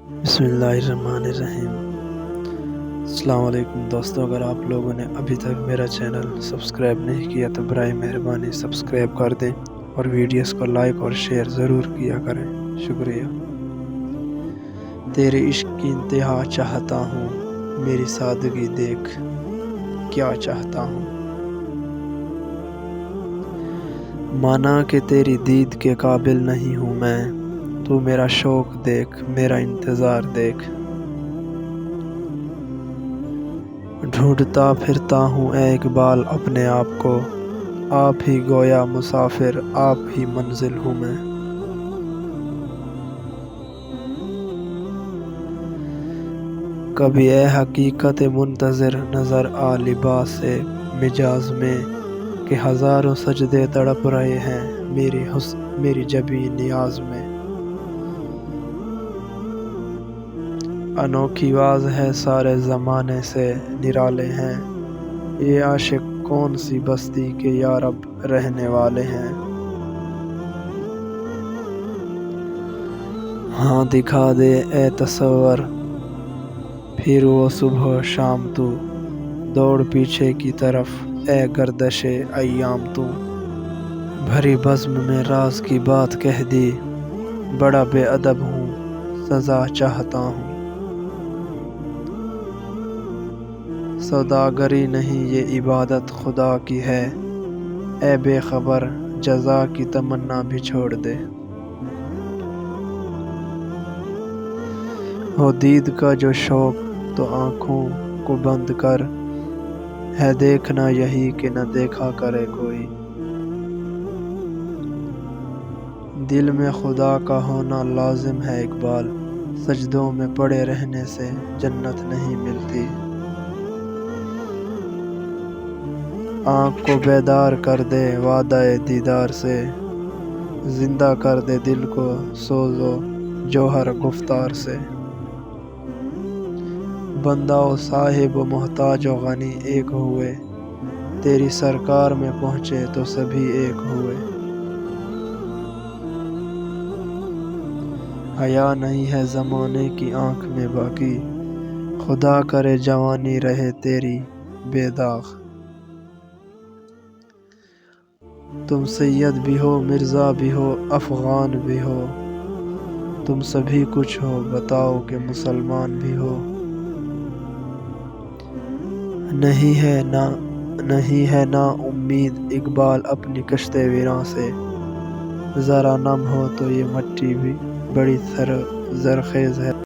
بسم اللہ الرحمن الرحیم۔ السلام علیکم دوستو، اگر آپ لوگوں نے ابھی تک میرا چینل سبسکرائب نہیں کیا تو برائے مہربانی سبسکرائب کر دیں اور ویڈیوز کو لائک اور شیئر ضرور کیا کریں، شکریہ۔ تیرے عشق کی انتہا چاہتا ہوں، میری سادگی دیکھ کیا چاہتا ہوں۔ مانا کہ تیری دید کے قابل نہیں ہوں میں، تو میرا شوق دیکھ، میرا انتظار دیکھ۔ ڈھونڈتا پھرتا ہوں اے اقبال اپنے آپ کو، آپ ہی گویا مسافر، آپ ہی منزل ہوں میں۔ کبھی اے حقیقت منتظر نظر آ لباس مجاز میں، کہ ہزاروں سجدے تڑپ رہے ہیں میری جبیں نیاز میں۔ انوکھی باز ہے سارے زمانے سے نرالے ہیں، یہ عاشق کون سی بستی کے یارب رہنے والے ہیں۔ ہاں دکھا دے اے تصور پھر وہ صبح شام تو، دوڑ پیچھے کی طرف اے گردش ایام تو۔ بھری بزم میں راز کی بات کہہ دی، بڑا بے ادب ہوں سزا چاہتا ہوں۔ سوداگری نہیں یہ عبادت خدا کی ہے، اے بے خبر جزا کی تمنا بھی چھوڑ دے۔ ہو دید کا جو شوق تو آنکھوں کو بند کر، ہے دیکھنا یہی کہ نہ دیکھا کرے کوئی۔ دل میں خدا کا ہونا لازم ہے اقبال، سجدوں میں پڑے رہنے سے جنت نہیں ملتی۔ آنکھ کو بیدار کر دے وعدہ دیدار سے، زندہ کر دے دل کو سوز و جوہر گفتار سے۔ بندہ و صاحب و محتاج و غنی ایک ہوئے، تیری سرکار میں پہنچے تو سبھی ایک ہوئے۔ حیا نہیں ہے زمانے کی آنکھ میں باقی، خدا کرے جوانی رہے تیری بے داغ۔ تم سید بھی ہو مرزا بھی ہو افغان بھی ہو، تم سبھی کچھ ہو بتاؤ کہ مسلمان بھی ہو۔ نہیں ہے نا امید اقبال اپنی کشتے ویراں سے، ذرا نم ہو تو یہ مٹی بھی بڑی زرخیز ہے۔